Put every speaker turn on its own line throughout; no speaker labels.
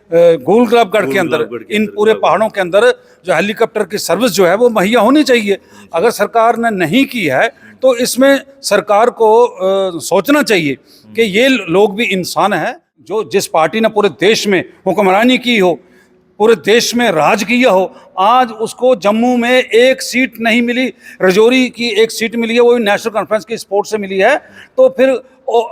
गोलगढ़ के अंदर, इन पूरे पहाड़ों के अंदर जो हेलीकॉप्टर की सर्विस जो है वो मुहैया होनी चाहिए। अगर सरकार ने नहीं की है तो इसमें सरकार को सोचना चाहिए कि ये लोग भी इंसान हैं। जो जिस पार्टी ने पूरे देश में हुक्मरानी की हो, पूरे देश में राज किया हो, आज उसको जम्मू में एक सीट नहीं मिली, रजौरी की एक सीट मिली है, वो भी नेशनल कॉन्फ्रेंस की सपोर्ट से मिली है। तो फिर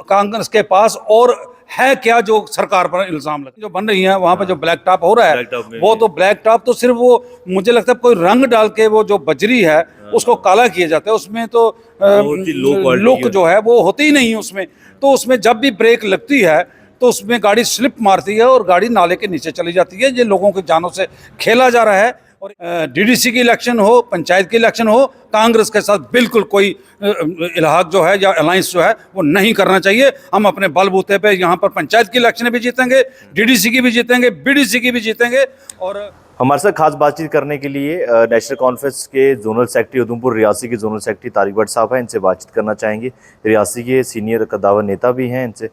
कांग्रेस के पास और है क्या जो सरकार पर इल्जाम लगे। जो बन रही है वहां पर जो ब्लैक टॉप हो रहा है, वो तो ब्लैक टॉप तो सिर्फ वो, मुझे लगता है कोई रंग डाल के वो जो बजरी है उसको काला किया जाता है। उसमें तो लुक जो है वो होती ही नहीं उसमें। तो उसमें जब भी ब्रेक लगती है तो उसमें गाड़ी स्लिप मारती है और गाड़ी नाले के नीचे चली जाती है। ये लोगों की जानों से खेला जा रहा है। और डीडीसी की इलेक्शन हो, पंचायत की इलेक्शन हो, कांग्रेस के साथ बिल्कुल कोई इलाहाक जो है या अलायंस जो है वो नहीं करना चाहिए। हम अपने बलबूते पे यहाँ पर पंचायत की इलेक्शन भी जीतेंगे, डीडीसी की भी जीतेंगे, बीडीसी की भी जीतेंगे। और
हमारे साथ खास बातचीत करने के लिए नेशनल कॉन्फ्रेंस के जोनल सेक्रेटरी उधमपुर रियासी के जोनल सेक्रेटरी तारिक भट्ट साहब हैं। इनसे बातचीत करना चाहेंगे। रियासी के सीनियर कद्दावर नेता भी हैं इनसे।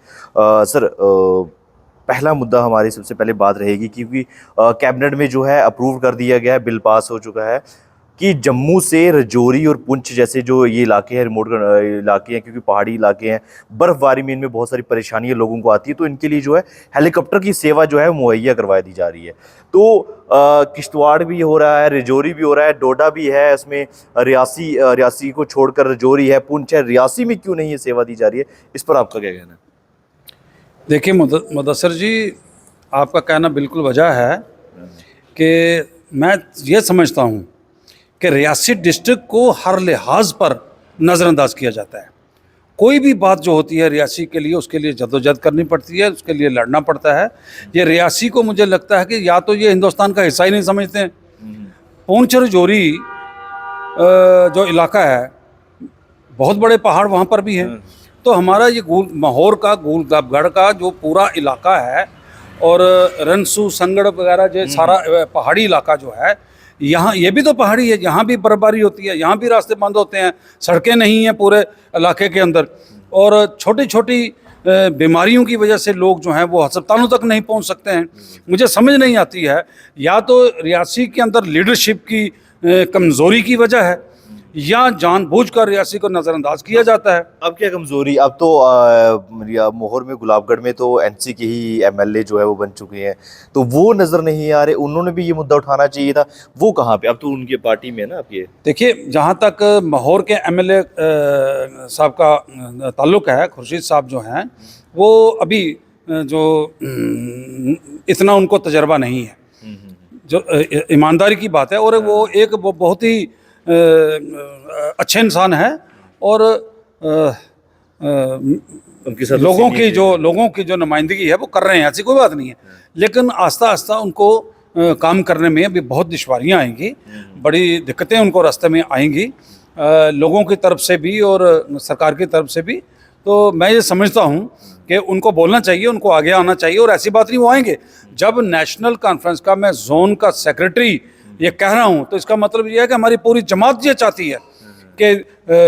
सर, पहला मुद्दा हमारी सबसे पहले बात रहेगी क्योंकि कैबिनेट में जो है अप्रूव कर दिया गया है, बिल पास हो चुका है कि जम्मू से रजौरी और पुंछ जैसे जो ये इलाके हैं, रिमोट इलाके हैं, क्योंकि पहाड़ी इलाके हैं, बर्फबारी में इनमें बहुत सारी परेशानियां लोगों को आती है, तो इनके लिए जो है हेलीकॉप्टर की सेवा जो है मुहैया करवा दी जा रही है। तो किश्तवाड़ भी हो रहा है, रजौरी भी हो रहा है, डोडा भी है, इसमें रियासी को छोड़कर रजौरी है, पुंछ है, रियासी में क्यों नहीं ये सेवा दी जा रही है? इस पर आपका क्या कहना है?
देखिए मुदस्सिर जी, आपका कहना बिल्कुल वजह है कि मैं ये समझता हूँ कि रियासी डिस्ट्रिक्ट को हर लिहाज पर नज़रअंदाज किया जाता है। कोई भी बात जो होती है रियासी के लिए, उसके लिए जद्दोजहद करनी पड़ती है, उसके लिए लड़ना पड़ता है। ये रियासी को मुझे लगता है कि या तो ये हिंदुस्तान का हिस्सा ही नहीं समझते हैं। पुंछ रजौरी जो इलाका है, बहुत बड़े पहाड़ वहाँ पर भी हैं। तो हमारा ये माहौर का, गोलगढ़ का जो पूरा इलाका है और रनसू संगड़ वगैरह जो सारा पहाड़ी इलाका जो है, यहाँ ये भी तो पहाड़ी है, यहाँ भी बर्फबारी होती है, यहाँ भी रास्ते बंद होते हैं, सड़कें नहीं हैं पूरे इलाके के अंदर। और छोटी छोटी बीमारियों की वजह से लोग जो हैं वो अस्पतालों तक नहीं पहुँच सकते हैं। मुझे समझ नहीं आती है, या तो रियासी के अंदर लीडरशिप की कमज़ोरी की वजह है या जानबूझकर रियासी को नज़रअंदाज किया जाता है।
अब क्या कमजोरी? अब तो मोहर में, गुलाबगढ़ में तो एनसी के ही एमएलए जो है वो बन चुके हैं, तो वो नज़र नहीं आ रहे। उन्होंने भी ये मुद्दा उठाना चाहिए था। वो कहाँ पे? अब तो उनकी पार्टी में है ना। अब ये
देखिए, जहाँ तक माहौर के एमएलए साहब का ताल्लुक़ है, खुर्शीद साहब जो हैं वो अभी जो इतना उनको तजर्बा नहीं है, जो ईमानदारी की बात है। और वो एक बहुत ही अच्छे इंसान है और उनके साथ लोगों की जो नुमाइंदगी है वो कर रहे हैं, ऐसी कोई बात नहीं है। लेकिन आस्ता आस्ता उनको काम करने में अभी बहुत दुश्वारियाँ आएंगी, बड़ी दिक्कतें उनको रास्ते में आएंगी, लोगों की तरफ से भी और सरकार की तरफ से भी। तो मैं ये समझता हूँ कि उनको बोलना चाहिए, उनको आगे आना चाहिए। और ऐसी बात नहीं वो आएंगे। जब नेशनल कॉन्फ्रेंस का मैं जोन का सेक्रेटरी ये कह रहा हूँ तो इसका मतलब ये है कि हमारी पूरी जमात ये चाहती है कि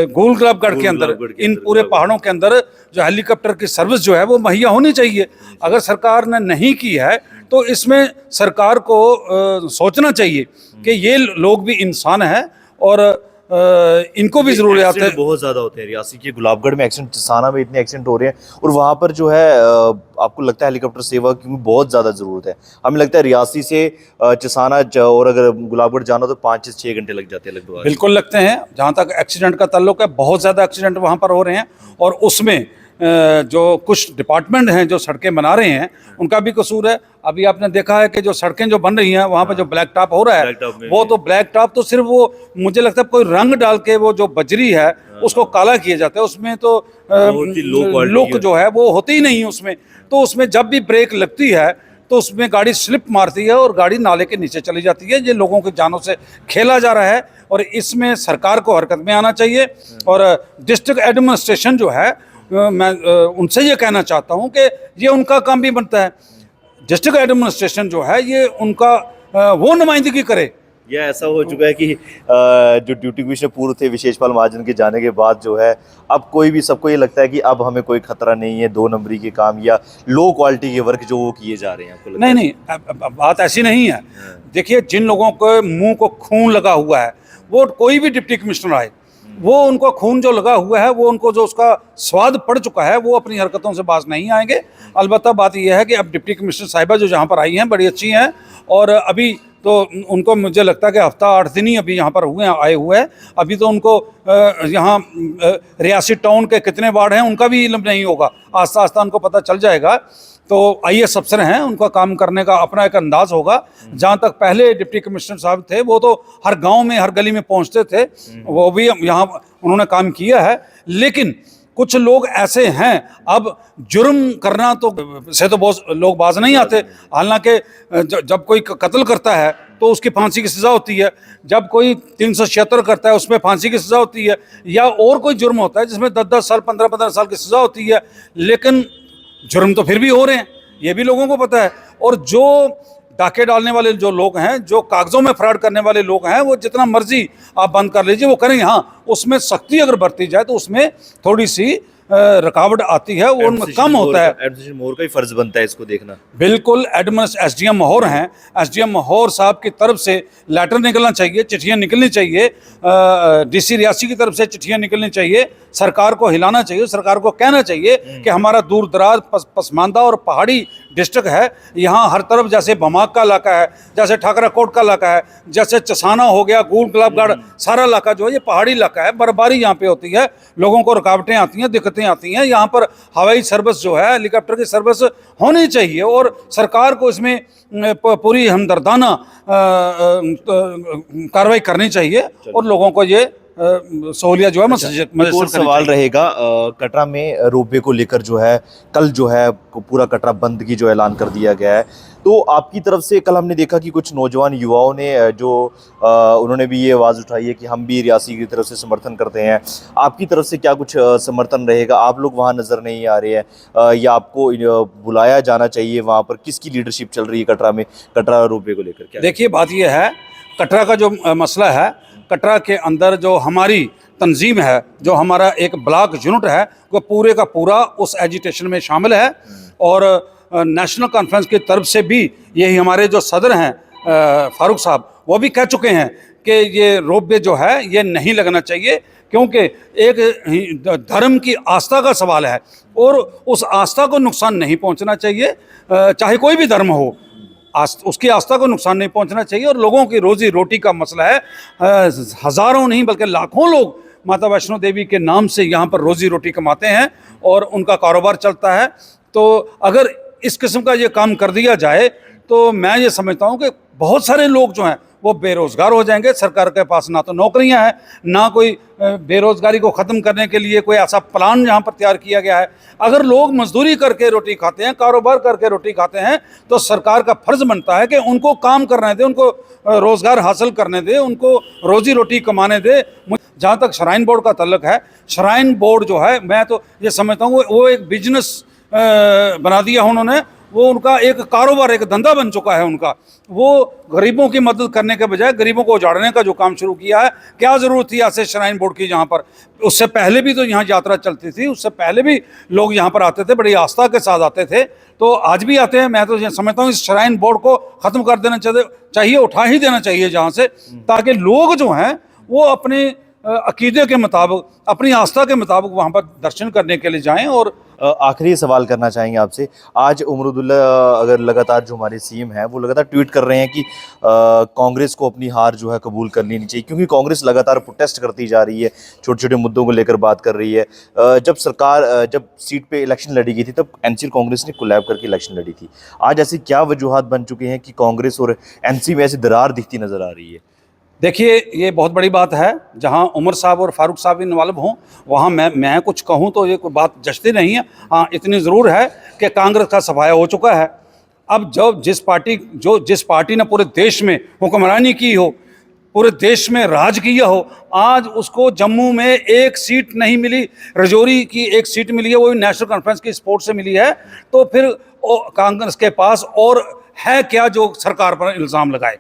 गोलगढ़ के अंदर, इन पूरे पहाड़ों के अंदर जो हेलीकॉप्टर की सर्विस जो है वो मुहैया होनी चाहिए। अगर सरकार ने नहीं की है तो इसमें सरकार को सोचना चाहिए कि ये लोग भी इंसान हैं और इनको भी जरूरत है।
बहुत ज्यादा होते हैं रियासी के गुलाबगढ़ में, एक्सीडेंट, साना में इतने एक्सीडेंट हो रहे हैं, और वहाँ पर जो है आपको लगता है हेलीकॉप्टर सेवा की बहुत ज़्यादा ज़रूरत है। हमें लगता है रियासी से चसाना और अगर गुलाबगढ़ जाना तो 5 से 6 घंटे लग जाते हैं लगभग।
बिल्कुल लगते हैं। जहाँ तक एक्सीडेंट का ताल्लुक है, बहुत ज़्यादा एक्सीडेंट वहाँ पर हो रहे हैं और उसमें जो कुछ डिपार्टमेंट हैं जो सड़कें बना रहे हैं उनका भी कसूर है। अभी आपने देखा है कि जो सड़कें जो बन रही हैं वहाँ पर जो ब्लैक टॉप हो रहा है, वो तो ब्लैक टॉप तो सिर्फ वो, मुझे लगता है कोई रंग डाल के वो जो बजरी है उसको काला किया जाता है। उसमें तो लुक जो है वो होती ही नहीं उसमें। तो उसमें जब भी ब्रेक लगती है तो उसमें गाड़ी स्लिप मारती है और गाड़ी नाले के नीचे चली जाती है। ये लोगों की जानों से खेला जा रहा है और इसमें सरकार को हरकत में आना चाहिए। और डिस्ट्रिक्ट एडमिनिस्ट्रेशन जो है, मैं उनसे ये कहना चाहता हूँ कि ये उनका काम भी बनता है। डिस्ट्रिक्ट एडमिनिस्ट्रेशन जो है ये उनका वो नुमाइंदगी करे
यह ऐसा हो चुका है कि जो ड्यूटी कमिश्नर पूर्व थे विशेषपाल महाजन के जाने के बाद जो है अब कोई भी, सबको ये लगता है कि अब हमें कोई खतरा नहीं है, 2 नंबरी के काम या लो क्वालिटी के वर्क जो वो किए जा रहे हैं, आपको लगता
नहीं, बात ऐसी नहीं है। देखिए, जिन लोगों के मुंह को खून लगा हुआ है, वो कोई भी डिप्टी कमिश्नर आए, वो उनको खून जो लगा हुआ है, वो उनको जो उसका स्वाद पड़ चुका है, वो अपनी हरकतों से बाज नहीं आएंगे। अलबत्ता बात यह है कि अब डिप्टी कमिश्नर साहिबा जो यहाँ पर आई हैं बड़ी अच्छी हैं, और अभी तो उनको मुझे लगता है कि हफ्ता 8 दिन ही अभी यहाँ पर आए हुए हैं। अभी तो उनको यहाँ रियासी टाउन के कितने वार्ड हैं उनका भी इल्म नहीं होगा, आस्ता आस्ता उनको पता चल जाएगा। तो IAS अफसर हैं, उनका काम करने का अपना एक अंदाज होगा। जहाँ तक पहले डिप्टी कमिश्नर साहब थे, वो तो हर गांव में हर गली में पहुंचते थे, वो भी यहाँ उन्होंने काम किया है। लेकिन कुछ लोग ऐसे हैं, अब जुर्म करना तो से तो बहुत लोग बाज नहीं आते। हालांकि जब कोई कत्ल करता है तो उसकी फांसी की सज़ा होती है, जब कोई 376 करता है उसमें फांसी की सज़ा होती है, या और कोई जुर्म होता है जिसमें 10-10 साल 15-15 साल की सज़ा होती है, लेकिन जुर्म तो फिर भी हो रहे हैं, ये भी लोगों को पता है। और जो डाके डालने वाले जो लोग हैं, जो कागजों में फ्रॉड करने वाले लोग हैं, वो जितना मर्जी आप बंद कर लीजिए, वो करेंगे। हाँ, उसमें सख्ती अगर बरती जाए तो उसमें थोड़ी सी रुकावट आती है, वो उनमें कम होता है।
एडमिनिस्ट्रेशन मोहर का ही फर्ज बनता है इसको देखना।
बिल्कुल, SDM मोहर हैं, SDM मोहर साहब की तरफ से लेटर निकलना चाहिए, चिट्ठियाँ निकलनी चाहिए, DC रियासी की तरफ से चिट्ठियाँ निकलनी चाहिए, सरकार को हिलाना चाहिए, सरकार को कहना चाहिए कि हमारा दूर दराज पसमानदा और पहाड़ी डिस्ट्रिक्ट है, यहाँ हर तरफ जैसे भमाक का इलाका है, जैसे ठाकराकोट का इलाका है, जैसे चसाना हो गया, गूल गुलाबगढ़, सारा इलाका जो है ये पहाड़ी इलाका है, बर्फबारी यहाँ पे होती है, लोगों को रुकावटें आती हैं, दिक्कतें आती हैं। यहाँ पर हवाई सर्विस जो है, हेलीकॉप्टर की सर्विस होनी चाहिए, और सरकार को इसमें पूरी हमदर्दाना कार्रवाई करनी चाहिए, और लोगों को ये सहूलियत जो है
एक और सवाल रहेगा, कटरा में रोपवे को लेकर जो है कल जो है पूरा कटरा बंद की जो ऐलान कर दिया गया है, तो आपकी तरफ से कल हमने देखा कि कुछ नौजवान युवाओं ने जो उन्होंने भी ये आवाज़ उठाई है कि हम भी रियासी की तरफ से समर्थन करते हैं। आपकी तरफ से क्या कुछ समर्थन रहेगा? आप लोग वहाँ नज़र नहीं आ रहे हैं, या आपको बुलाया जाना चाहिए वहाँ पर? किसकी लीडरशिप चल रही है कटरा में, कटरा रोपवे को लेकर? क्या
देखिए, बात यह है, कटरा का जो मसला है, कटरा के अंदर जो हमारी तंजीम है, जो हमारा एक ब्लॉक यूनिट है, वो पूरे का पूरा उस एजिटेशन में शामिल है। और नेशनल कॉन्फ्रेंस की तरफ से भी यही हमारे जो सदर हैं फारूक साहब, वो भी कह चुके हैं कि ये रोपवे जो है ये नहीं लगना चाहिए, क्योंकि एक धर्म की आस्था का सवाल है, और उस आस्था को नुकसान नहीं पहुंचना चाहिए, चाहे कोई भी धर्म हो, उसकी आस्था को नुकसान नहीं पहुंचना चाहिए। और लोगों की रोजी रोटी का मसला है, हज़ारों नहीं बल्कि लाखों लोग माता वैष्णो देवी के नाम से यहाँ पर रोजी रोटी कमाते हैं और उनका कारोबार चलता है। तो अगर इस किस्म का ये काम कर दिया जाए तो मैं ये समझता हूँ कि बहुत सारे लोग जो हैं वो बेरोज़गार हो जाएंगे। सरकार के पास ना तो नौकरियां हैं, ना कोई बेरोज़गारी को ख़त्म करने के लिए कोई ऐसा प्लान यहाँ पर तैयार किया गया है। अगर लोग मजदूरी करके रोटी खाते हैं, कारोबार करके रोटी खाते हैं, तो सरकार का फ़र्ज़ बनता है कि उनको काम करने दे, उनको रोज़गार हासिल करने दे, उनको रोज़ी रोटी कमाने दे। जहाँ तक श्राइन बोर्ड का तल्लुक़ है, श्राइन बोर्ड जो है, मैं तो ये समझता हूँ वो एक बिजनेस बना दिया उन्होंने, वो उनका एक कारोबार, एक धंधा बन चुका है उनका। वो गरीबों की मदद करने के बजाय गरीबों को उजाड़ने का जो काम शुरू किया है। क्या ज़रूरत थी ऐसे श्राइन बोर्ड की, जहाँ पर उससे पहले भी तो यहाँ यात्रा चलती थी, उससे पहले भी लोग यहाँ पर आते थे, बड़ी आस्था के साथ आते थे, तो आज भी आते हैं। मैं तो ये समझता हूँ इस श्राइन बोर्ड को ख़त्म कर देना चाहिए, उठा ही देना चाहिए जहाँ से, ताकि लोग जो हैं वो अपने अकीदे के मुताबिक, अपनी आस्था के मुताबिक वहाँ पर दर्शन करने के लिए जाएं। और
आखिरी सवाल करना चाहेंगे आपसे, आज उमरुद्दुल्ला अगर लगातार जो हमारे सीएम हैं वो लगातार ट्वीट कर रहे हैं कि कांग्रेस को अपनी हार जो है कबूल कर लेनी चाहिए, क्योंकि कांग्रेस लगातार प्रोटेस्ट करती जा रही है, छोटे छोटे मुद्दों को लेकर बात कर रही है। जब सीट पे इलेक्शन लड़ी गई थी तब एनसी कांग्रेस ने कोलैब करके इलेक्शन लड़ी थी। आज ऐसी क्या वजूहात बन चुके हैं कि कांग्रेस और एनसी में ऐसी दरार दिखती नजर आ रही है?
देखिए, ये बहुत बड़ी बात है। जहाँ उमर साहब और फारूक साहब इन्वॉल्व हों, वहाँ मैं कुछ कहूँ तो ये कोई बात जचती नहीं है। हाँ, इतनी ज़रूर है कि कांग्रेस का सफाया हो चुका है। अब जब जिस पार्टी ने पूरे देश में हुक्मरानी की हो, पूरे देश में राज किया हो, आज उसको जम्मू में एक सीट नहीं मिली, रजौरी की एक सीट मिली है, वो भी नेशनल कॉन्फ्रेंस की सपोर्ट से मिली है, तो फिर कांग्रेस के पास और है क्या जो सरकार पर इल्ज़ाम लगाए?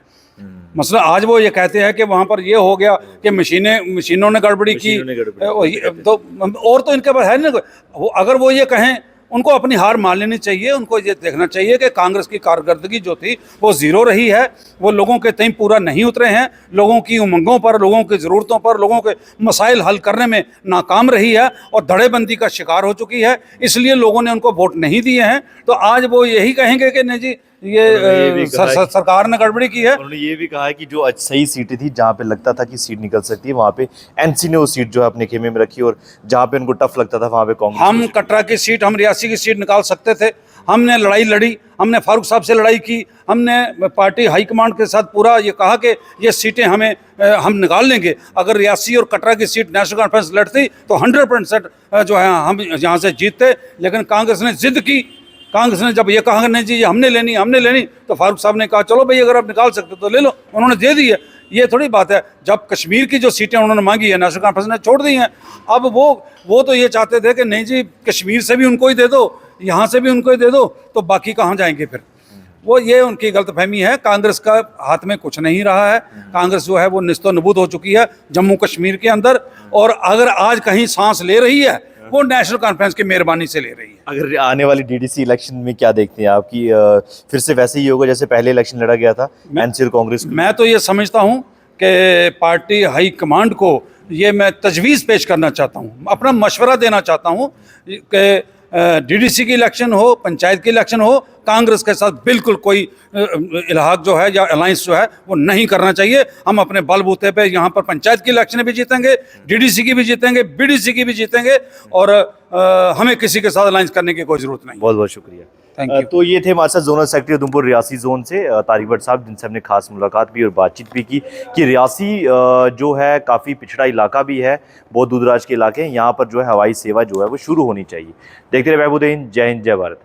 मसला आज वो ये कहते हैं कि वहाँ पर ये हो गया कि मशीनों ने गड़बड़ी की, तो और तो इनके पास है नहीं। अगर वो ये कहें, उनको अपनी हार मान लेनी चाहिए। उनको ये देखना चाहिए कि कांग्रेस की कारकर्दगी जो थी वो ज़ीरो रही है, वो लोगों के तय पूरा नहीं उतरे हैं, लोगों की उमंगों पर, लोगों की ज़रूरतों पर, लोगों के मसाइल हल करने में नाकाम रही है और धड़ेबंदी का शिकार हो चुकी है। इसलिए लोगों ने उनको वोट नहीं दिए हैं। तो आज वो यही कहेंगे कि नहीं जी ये सरकार ने गड़बड़ी की है।
उन्होंने ये भी कहा है कि जो सही सीटें थी, जहाँ पे लगता था कि सीट निकल सकती है, वहाँ पे एनसी ने वो सीट जो है अपने खेमे में रखी, और जहाँ पे उनको टफ लगता था वहाँ पे कांग्रेस।
हम कटरा की सीट, हम रियासी की सीट निकाल सकते थे। हमने लड़ाई लड़ी, हमने फारूक साहब से लड़ाई की, हमने पार्टी हाईकमांड के साथ पूरा ये कहा कि ये सीटें हम निकाल लेंगे। अगर रियासी और कटरा की सीट नेशनल कॉन्फ्रेंस लड़ती तो 100% जो है हम यहाँ से जीतते। लेकिन कांग्रेस ने जिद की। कांग्रेस ने जब ये कहा नहीं जी हमने लेनी, तो फारूक साहब ने कहा चलो भाई अगर आप निकाल सकते तो ले लो, उन्होंने दे दी है। ये थोड़ी बात है। जब कश्मीर की जो सीटें उन्होंने मांगी है नेशनल कॉन्फ्रेंस ने छोड़ दी हैं। अब वो तो ये चाहते थे कि नहीं जी कश्मीर से भी उनको ही दे दो, यहाँ से भी उनको ही दे दो, तो बाकी कहाँ जाएंगे फिर। वो ये उनकी गलतफहमी है। कांग्रेस का हाथ में कुछ नहीं रहा है। कांग्रेस जो है वो निस्तो नबूद हो चुकी है जम्मू कश्मीर के अंदर, और अगर आज कहीं सांस ले रही है वो नेशनल कॉन्फ्रेंस की मेहरबानी से ले रही है।
अगर आने वाली डीडीसी इलेक्शन में क्या देखते हैं आपकी, फिर से वैसे ही होगा जैसे पहले इलेक्शन लड़ा गया था एनसी और कांग्रेस?
मैं तो ये समझता हूँ कि पार्टी हाई कमांड को ये मैं तजवीज़ पेश करना चाहता हूँ, अपना मशवरा देना चाहता हूँ कि डीडीसी की इलेक्शन हो, पंचायत की इलेक्शन हो, कांग्रेस के साथ बिल्कुल कोई इलाहाक जो है या अलायंस जो है वो नहीं करना चाहिए। हम अपने बलबूते पे यहाँ पर पंचायत की इलेक्शन भी जीतेंगे, डीडीसी की भी जीतेंगे, बीडीसी की भी जीतेंगे, और हमें किसी के साथ अलायंस करने की कोई ज़रूरत नहीं।
बहुत बहुत शुक्रिया।
Thank you.
तो ये थे हमारे साथ zonal secretary Udhampur Reasi zone से तारिक भट्ट साहब, जिनसे हमने खास मुलाकात भी और बातचीत भी की कि रियासी जो है काफ़ी पिछड़ा इलाका भी है, बहुत दूर दराज के इलाके हैं, यहाँ पर जो है हवाई सेवा जो है वो शुरू होनी चाहिए। देखते रहे महबूद, जय हिंद, जय भारत।